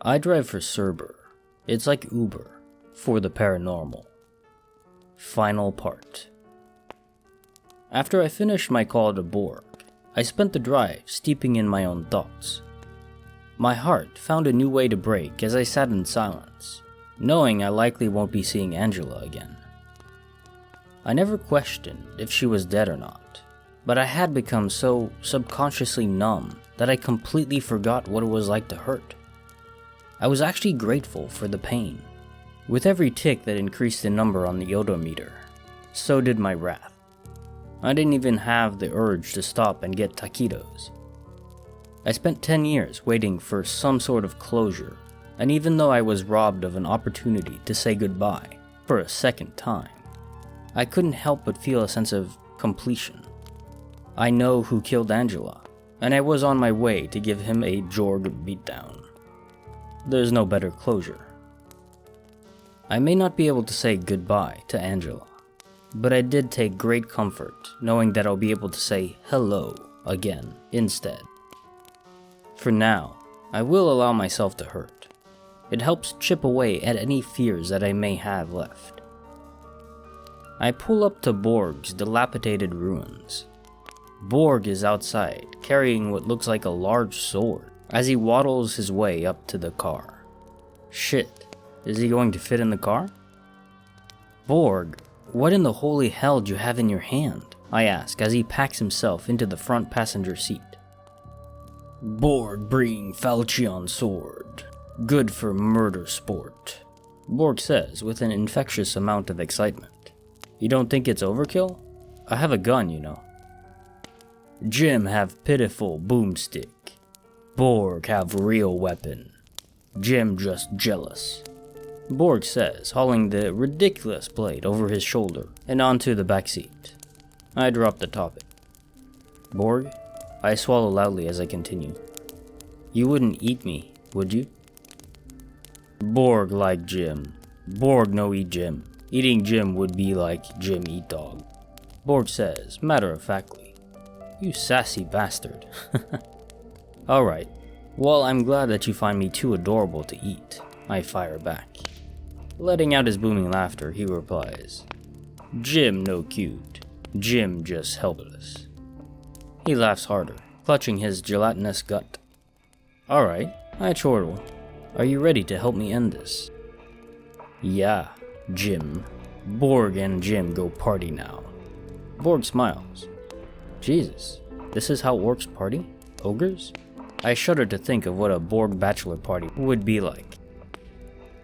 I drive for Cerber. It's like Uber for the paranormal. Final part. After I finished my call to Borg, I spent the drive steeping in my own thoughts. My heart found a new way to break as I sat in silence, knowing I likely won't be seeing Angela again. I never questioned if she was dead or not, but I had become so subconsciously numb that I completely forgot what it was like to hurt. I was actually grateful for the pain. With every tick that increased the number on the odometer, so did my wrath. I didn't even have the urge to stop and get taquitos. I spent 10 years waiting for some sort of closure, and even though I was robbed of an opportunity to say goodbye for a second time, I couldn't help but feel a sense of completion. I know who killed Angela, and I was on my way to give him a Jorg beatdown. There's no better closure. I may not be able to say goodbye to Angela, but I did take great comfort knowing that I'll be able to say hello again instead. For now, I will allow myself to hurt. It helps chip away at any fears that I may have left. I pull up to Borg's dilapidated ruins. Borg is outside, carrying what looks like a large sword, as he waddles his way up to the car. Shit, is he going to fit in the car? Borg, what in the holy hell do you have in your hand? I ask as he packs himself into the front passenger seat. Borg bring falchion sword. Good for murder sport, Borg says with an infectious amount of excitement. You don't think it's overkill? I have a gun, you know. Jim have pitiful boomstick. Borg have real weapon. Jim just jealous, Borg says, hauling the ridiculous blade over his shoulder and onto the back seat. I drop the topic. Borg, I swallow loudly as I continue. You wouldn't eat me, would you? Borg like Jim. Borg no eat Jim. Eating Jim would be like Jim eat dog, Borg says, matter-of-factly. You sassy bastard. Alright, well, I'm glad that you find me too adorable to eat, I fire back. Letting out his booming laughter, he replies, Jim no cute, Jim just helpless. He laughs harder, clutching his gelatinous gut. Alright, I chortle. Are you ready to help me end this? Yeah, Jim. Borg and Jim go party now. Borg smiles. Jesus, this is how orcs party? Ogres? I shudder to think of what a Borg bachelor party would be like.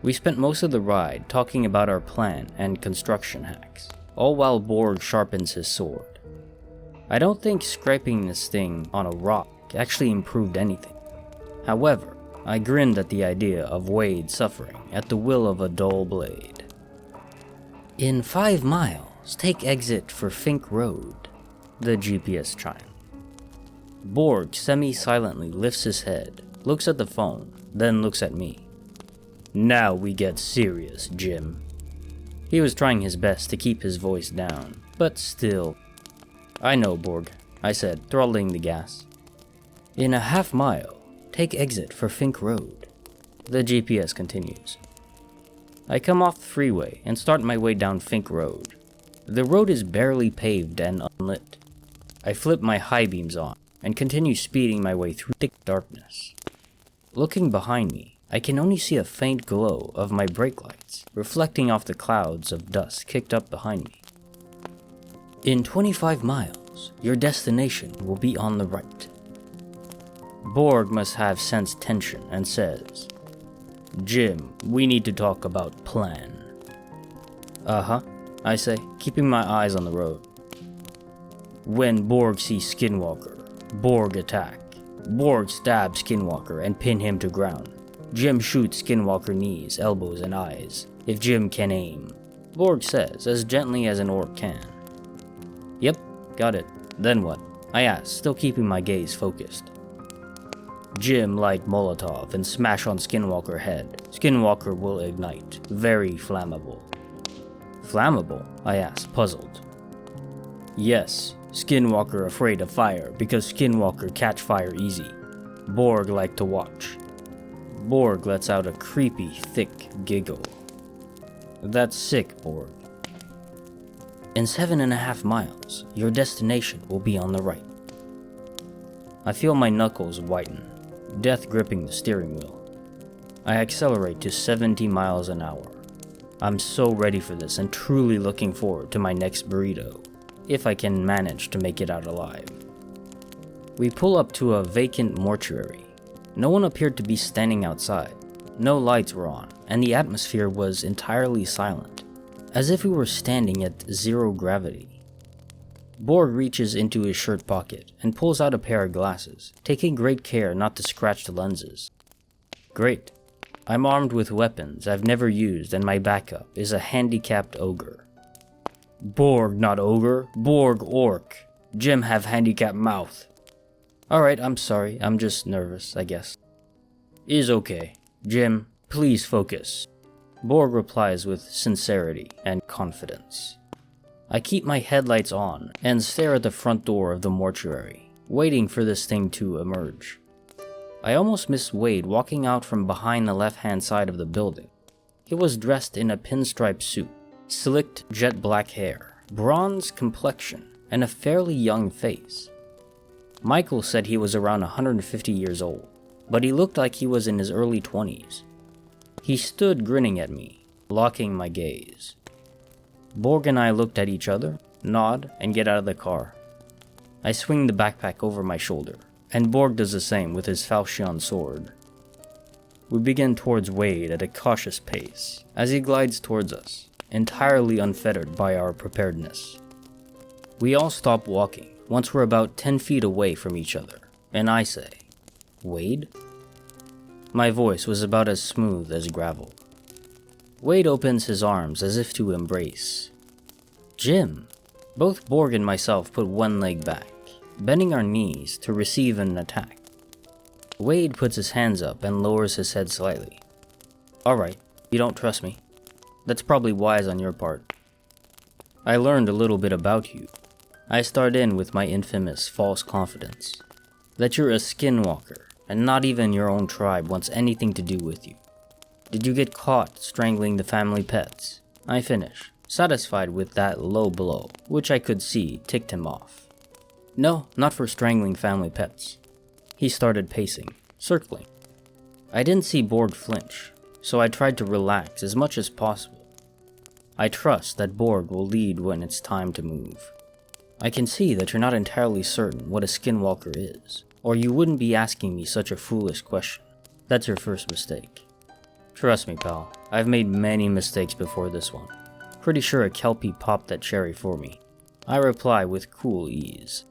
We spent most of the ride talking about our plan and construction hacks, all while Borg sharpens his sword. I don't think scraping this thing on a rock actually improved anything. However, I grinned at the idea of Wade suffering at the will of a dull blade. In 5 miles, take exit for Fink Road, the GPS chimed. Borg semi-silently lifts his head, looks at the phone, then looks at me. Now we get serious, Jim. He was trying his best to keep his voice down, but still. I know, Borg, I said, throttling the gas. In a half mile, take exit for Fink Road, the GPS continues. I come off the freeway and start my way down Fink Road. The road is barely paved and unlit. I flip my high beams on and continue speeding my way through thick darkness. Looking behind me, I can only see a faint glow of my brake lights reflecting off the clouds of dust kicked up behind me. In 25 miles, your destination will be on the right. Borg must have sensed tension and says, Jim, we need to talk about plan. Uh-huh, I say, keeping my eyes on the road. When Borg sees Skinwalker, Borg attack. Borg stabs Skinwalker and pin him to ground. Jim shoots Skinwalker knees, elbows, and eyes, if Jim can aim, Borg says, as gently as an orc can. Yep, got it. Then what? I ask, still keeping my gaze focused. Jim light Molotov and smash on Skinwalker head. Skinwalker will ignite. Very flammable. Flammable? I asked, puzzled. Yes, Skinwalker afraid of fire because Skinwalker catch fire easy. Borg like to watch. Borg lets out a creepy, thick giggle. That's sick, Borg. In 7.5 miles, your destination will be on the right. I feel my knuckles whiten, death gripping the steering wheel. I accelerate to 70 miles an hour. I'm so ready for this and truly looking forward to my next burrito, if I can manage to make it out alive. We pull up to a vacant mortuary. No one appeared to be standing outside. No lights were on, and the atmosphere was entirely silent, as if we were standing at zero gravity. Borg reaches into his shirt pocket and pulls out a pair of glasses, taking great care not to scratch the lenses. Great. I'm armed with weapons I've never used, and my backup is a handicapped ogre. Borg, not ogre. Borg, orc. Jim have handicapped mouth. Alright, I'm sorry. I'm just nervous, I guess. Is okay. Jim, please focus. Borg replies with sincerity and confidence. I keep my headlights on and stare at the front door of the mortuary, waiting for this thing to emerge. I almost missed Wade walking out from behind the left-hand side of the building. He was dressed in a pinstripe suit, slicked jet black hair, bronze complexion, and a fairly young face. Michael said he was around 150 years old, but he looked like he was in his early 20s. He stood grinning at me, locking my gaze. Borg and I looked at each other, nod, and get out of the car. I swing the backpack over my shoulder, and Borg does the same with his falchion sword. We begin towards Wade at a cautious pace, as he glides towards us, entirely unfettered by our preparedness. We all stop walking once we're about 10 feet away from each other, and I say, Wade? My voice was about as smooth as gravel. Wade opens his arms as if to embrace. Jim! Both Borg and myself put one leg back, bending our knees to receive an attack. Wade puts his hands up and lowers his head slightly. Alright, you don't trust me. That's probably wise on your part. I learned a little bit about you. I start in with my infamous false confidence. That you're a skinwalker, and not even your own tribe wants anything to do with you. Did you get caught strangling the family pets? I finish, satisfied with that low blow, which I could see ticked him off. No, not for strangling family pets. He started pacing, circling. I didn't see Borg flinch, so I tried to relax as much as possible. I trust that Borg will lead when it's time to move. I can see that you're not entirely certain what a skinwalker is, or you wouldn't be asking me such a foolish question. That's your first mistake. Trust me, pal, I've made many mistakes before this one. Pretty sure a Kelpie popped that cherry for me. I reply with cool ease.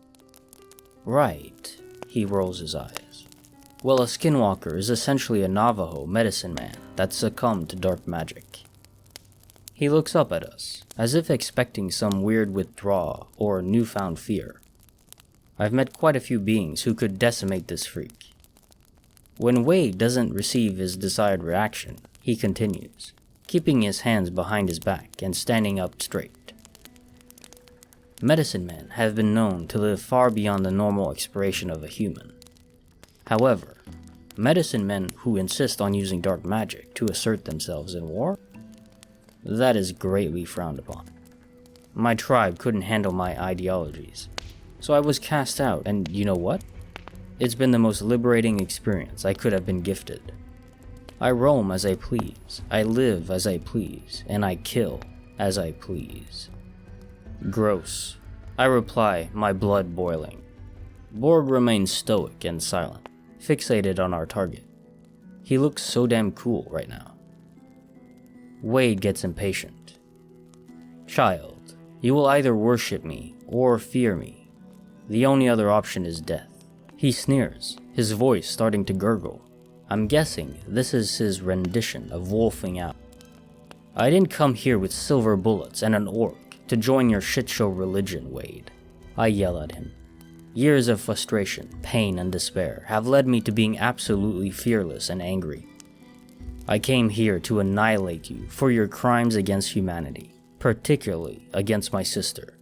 Right, he rolls his eyes. Well, a skinwalker is essentially a Navajo medicine man that succumbed to dark magic. He looks up at us, as if expecting some weird withdrawal or newfound fear. I've met quite a few beings who could decimate this freak. When Wade doesn't receive his desired reaction, he continues, keeping his hands behind his back and standing up straight. Medicine men have been known to live far beyond the normal expiration of a human. However, medicine men who insist on using dark magic to assert themselves in war? That is greatly frowned upon. My tribe couldn't handle my ideologies, so I was cast out, and you know what? It's been the most liberating experience I could have been gifted. I roam as I please, I live as I please, and I kill as I please. Gross. I reply, my blood boiling. Borg remains stoic and silent, fixated on our target. He looks so damn cool right now. Wade gets impatient. Child, you will either worship me or fear me. The only other option is death. He sneers, his voice starting to gurgle. I'm guessing this is his rendition of wolfing out. I didn't come here with silver bullets and an orc to join your shitshow religion, Wade. I yell at him. Years of frustration, pain, and despair have led me to being absolutely fearless and angry. I came here to annihilate you for your crimes against humanity, particularly against my sister.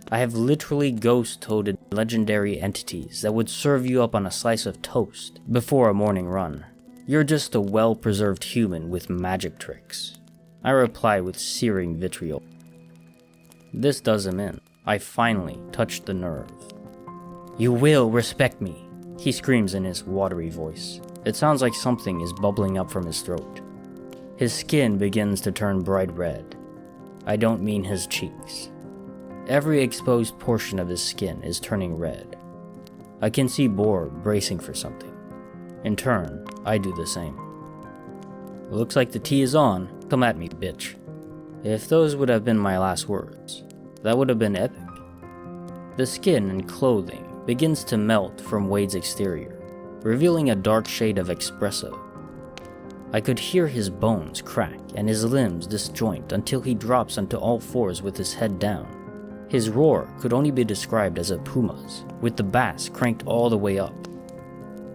I have literally ghost-toted legendary entities that would serve you up on a slice of toast before a morning run. You're just a well-preserved human with magic tricks, I reply with searing vitriol. This does him in. I finally touched the nerve. You will respect me, he screams in his watery voice. It sounds like something is bubbling up from his throat. His skin begins to turn bright red. I don't mean his cheeks. Every exposed portion of his skin is turning red. I can see Borg bracing for something. In turn, I do the same. Looks like the tea is on. Come at me, bitch. If those would have been my last words, that would have been epic. The skin and clothing begins to melt from Wade's exterior, revealing a dark shade of espresso. I could hear his bones crack and his limbs disjoint until he drops onto all fours with his head down. His roar could only be described as a puma's, with the bass cranked all the way up.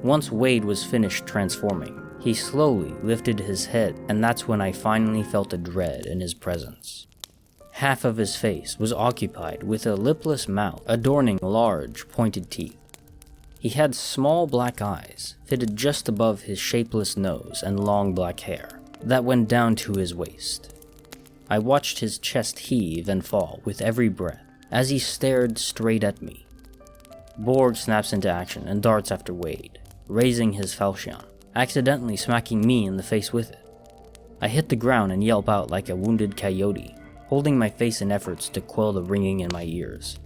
Once Wade was finished transforming, he slowly lifted his head, and that's when I finally felt a dread in his presence. Half of his face was occupied with a lipless mouth adorning large, pointed teeth. He had small black eyes, fitted just above his shapeless nose, and long black hair that went down to his waist. I watched his chest heave and fall with every breath as he stared straight at me. Borg snaps into action and darts after Wade, raising his falchion, accidentally smacking me in the face with it. I hit the ground and yelp out like a wounded coyote, holding my face in efforts to quell the ringing in my ears.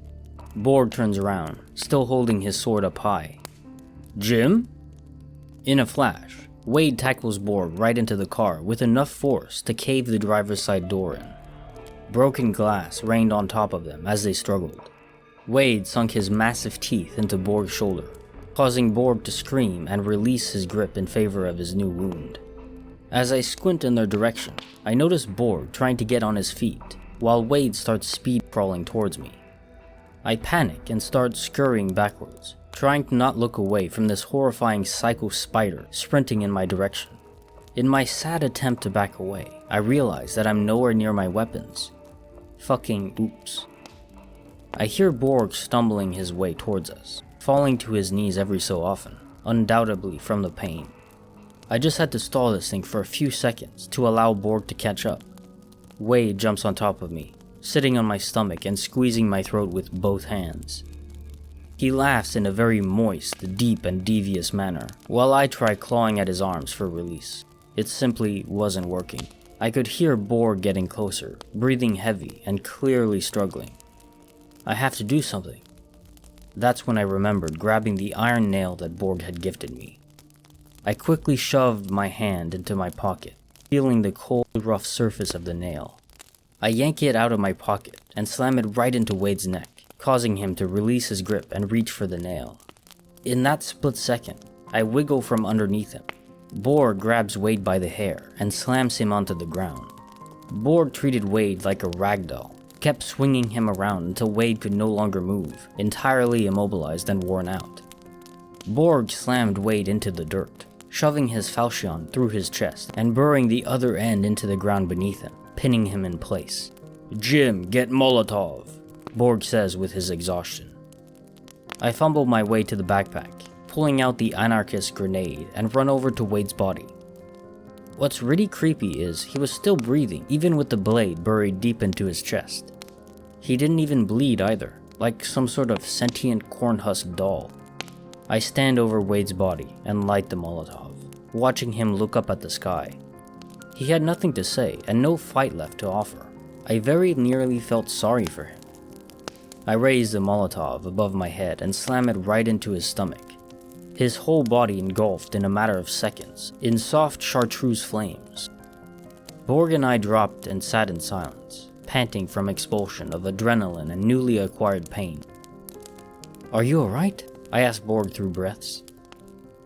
Borg turns around, still holding his sword up high. Jim? In a flash, Wade tackles Borg right into the car with enough force to cave the driver's side door in. Broken glass rained on top of them as they struggled. Wade sunk his massive teeth into Borg's shoulder, causing Borg to scream and release his grip in favor of his new wound. As I squint in their direction, I notice Borg trying to get on his feet, while Wade starts speed crawling towards me. I panic and start scurrying backwards, trying to not look away from this horrifying psycho spider sprinting in my direction. In my sad attempt to back away, I realize that I'm nowhere near my weapons. Fucking oops. I hear Borg stumbling his way towards us, falling to his knees every so often, undoubtedly from the pain. I just had to stall this thing for a few seconds to allow Borg to catch up. Wade jumps on top of me, sitting on my stomach and squeezing my throat with both hands. He laughs in a very moist, deep, and devious manner, while I try clawing at his arms for release. It simply wasn't working. I could hear Borg getting closer, breathing heavy and clearly struggling. I have to do something. That's when I remembered grabbing the iron nail that Borg had gifted me. I quickly shoved my hand into my pocket, feeling the cold, rough surface of the nail. I yank it out of my pocket and slam it right into Wade's neck, causing him to release his grip and reach for the nail. In that split second, I wiggle from underneath him. Borg grabs Wade by the hair and slams him onto the ground. Borg treated Wade like a ragdoll, kept swinging him around until Wade could no longer move, entirely immobilized and worn out. Borg slammed Wade into the dirt, shoving his falchion through his chest and burrowing the other end into the ground beneath him, pinning him in place. Jim, get Molotov, Borg says with his exhaustion. I fumble my way to the backpack, pulling out the anarchist grenade and run over to Wade's body. What's really creepy is he was still breathing even with the blade buried deep into his chest. He didn't even bleed either, like some sort of sentient cornhusk doll. I stand over Wade's body and light the Molotov, watching him look up at the sky. He had nothing to say and no fight left to offer. I very nearly felt sorry for him. I raise the Molotov above my head and slam it right into his stomach. His whole body engulfed in a matter of seconds in soft chartreuse flames. Borg and I dropped and sat in silence, panting from expulsion of adrenaline and newly acquired pain. Are you alright? I ask Borg through breaths.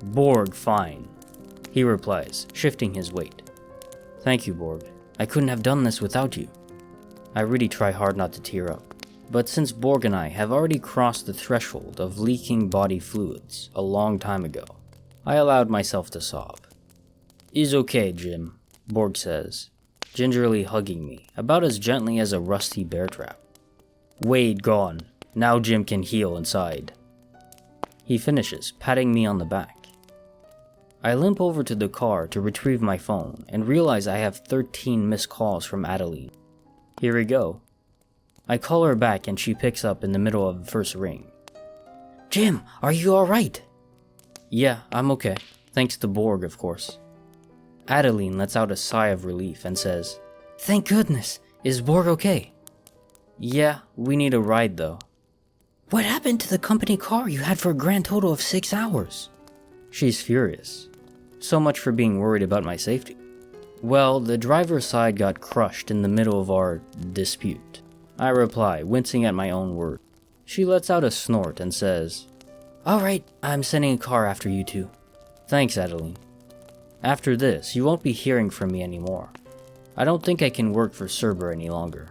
Borg, fine, he replies, shifting his weight. Thank you, Borg. I couldn't have done this without you. I really try hard not to tear up. But since Borg and I have already crossed the threshold of leaking body fluids a long time ago, I allowed myself to sob. Is okay, Jim, Borg says, gingerly hugging me, about as gently as a rusty bear trap. Wade gone. Now Jim can heal inside. He finishes, patting me on the back. I limp over to the car to retrieve my phone and realize I have 13 missed calls from Adeline. Here we go. I call her back and she picks up in the middle of the first ring. Jim, are you alright? Yeah, I'm okay. Thanks to Borg, of course. Adeline lets out a sigh of relief and says, Thank goodness. Is Borg okay? Yeah, we need a ride though. What happened to the company car you had for a grand total of 6 hours? She's furious. So much for being worried about my safety. Well, the driver's side got crushed in the middle of our dispute. I reply, wincing at my own word. She lets out a snort and says, Alright, I'm sending a car after you two. Thanks, Adeline. After this, you won't be hearing from me anymore. I don't think I can work for Cerber any longer.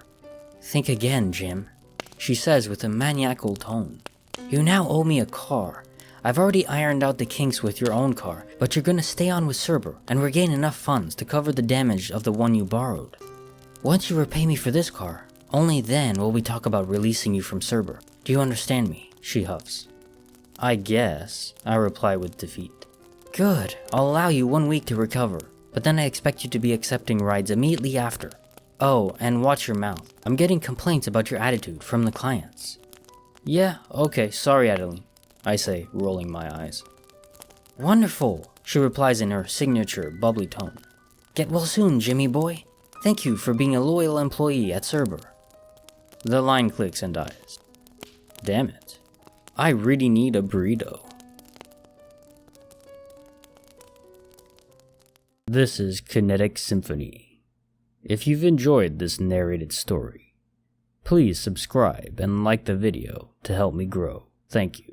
Think again, Jim, she says with a maniacal tone. You now owe me a car. I've already ironed out the kinks with your own car, but you're gonna stay on with Cerber and regain enough funds to cover the damage of the one you borrowed. Once you repay me for this car, only then will we talk about releasing you from Cerber. Do you understand me? She huffs. I guess, I reply with defeat. Good, I'll allow you 1 week to recover, but then I expect you to be accepting rides immediately after. Oh, and watch your mouth. I'm getting complaints about your attitude from the clients. Yeah, okay, sorry Adeline, I say, rolling my eyes. Wonderful, she replies in her signature bubbly tone. Get well soon, Jimmy boy. Thank you for being a loyal employee at Cerber. The line clicks and dies. Damn it. I really need a burrito. This is Kinetic Symphony. If you've enjoyed this narrated story, please subscribe and like the video to help me grow. Thank you.